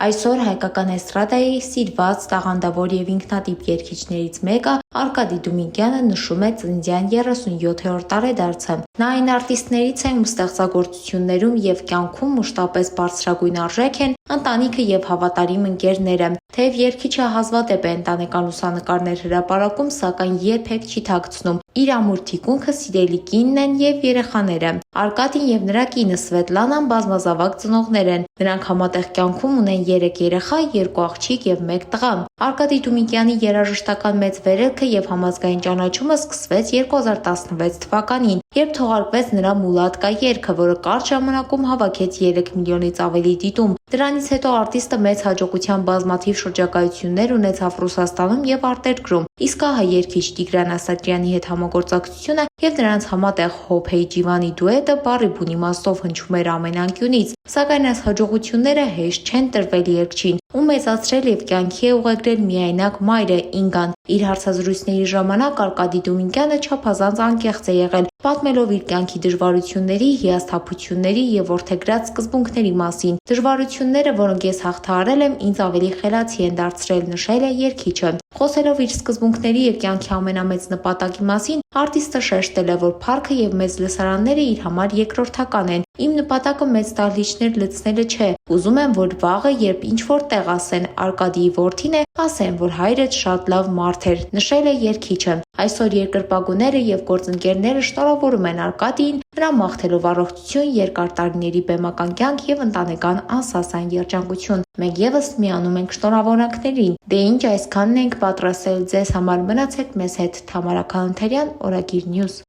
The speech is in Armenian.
Այսօր հայկական էստրադայի սիրված, տաղանդավոր և ինքնատիպ երգիչներից մեկը Արկադի Դումիկյանը նշում է ծննդյան 37-րդ տարեդարձը։ Նա այն արտիստներից է, ում ստեղծագործություններում և կյանքում մշտապես բարձրագույն արժեք են ընտանիքը և հավատարիմ ընկերները։ Թեև երգիչը հազվադեպ է ընտանեկան լուսանկարներ հրապարակում, սակայն երբեք չի թաքցնում իր ամուր թիկունքը սիրելի կինն են և երեխաները։ Արկադին և նրա կինը Սվետլանան բազմազավակ ծնողներ են։ Նրանք համատեղ կյանքում ունեն 3 երեխա, 2 աղջիկ և 1 տղա։ Արկադի Դումիկյանի երաժշտական մեծ վերելքը և համազգային ճանաչումը սկսվեց 2016 թվականին, երբ թողարկվեց նրա «Մուլատկա» երգը, որը կարճ ժամանակում հավաքեց 3 միլիոնից ավելի դիտում։ Դրանից հետո արտիստը մեծ հաջողությամբ բազմաթիվ շրջագայություններ ունեցավ Ռուսաստանում և արտերկրում, իսկ ահա երգիչ Տիգրան Ասատրյանի հետ համագործակցությունը և նրանց համատեղ «Հոп-Հեյ-Ջիվանի» դուետը բառի բուն իմաստով հնչում էր ամեն անկյունից։ Սակայն այս հաջողությունները հեշտ չեն տրվել երգչին, ում մեծացրել և կյանքի է ուղարկել միայնակ մայրը՝ Ինգան։ Իր հարցազրույցների ժամանակ Արկադի Դումիկյանը չափազանց անկեղծ է եղել, պատմելով իր կյանքի դժվարությունների, հիասթափությունների և որդեգրած սկզբունքների մասին։ Դժվարությունները, որոնք ես հաղթահարել եմ, ինձ ավելի խելացի են դարձրել, նշել է երգիչը։ Խոսելով իր սկզբունքների և կյանքի ամենամեծ նպատակի մասին, արտիստը շեշտել է, որ փառքը և մեծ լսարանները իր համար երկրորդական են։ Իմ նպատակը մեծ դահլիճներ լցնելը չէ։ Ուզում եմ, որ վաղը, երբ ինչ-որ տեղ ասեն Արկադիի որդին է, ասեն, որ հայրդ շատ լավ մարդ էր, նշել է երգիչը։ Այսօր երկրպագուները և գործընկերները շնորհավորում են Արկադիին, նրան մաղթելով առողջություն, երկար տարիների բեմական կյանք և ընտանեկան անսասան երջանկություն։ Մենք ևս միանում ենք շնորհավորանքներին։ Դե ինչ, այսքանն ենք պատրաստել ձեզ համար։ Մնացեք մեզ հետ։ Թամարա Քալանթարյան, Օրագիր Նյուզ։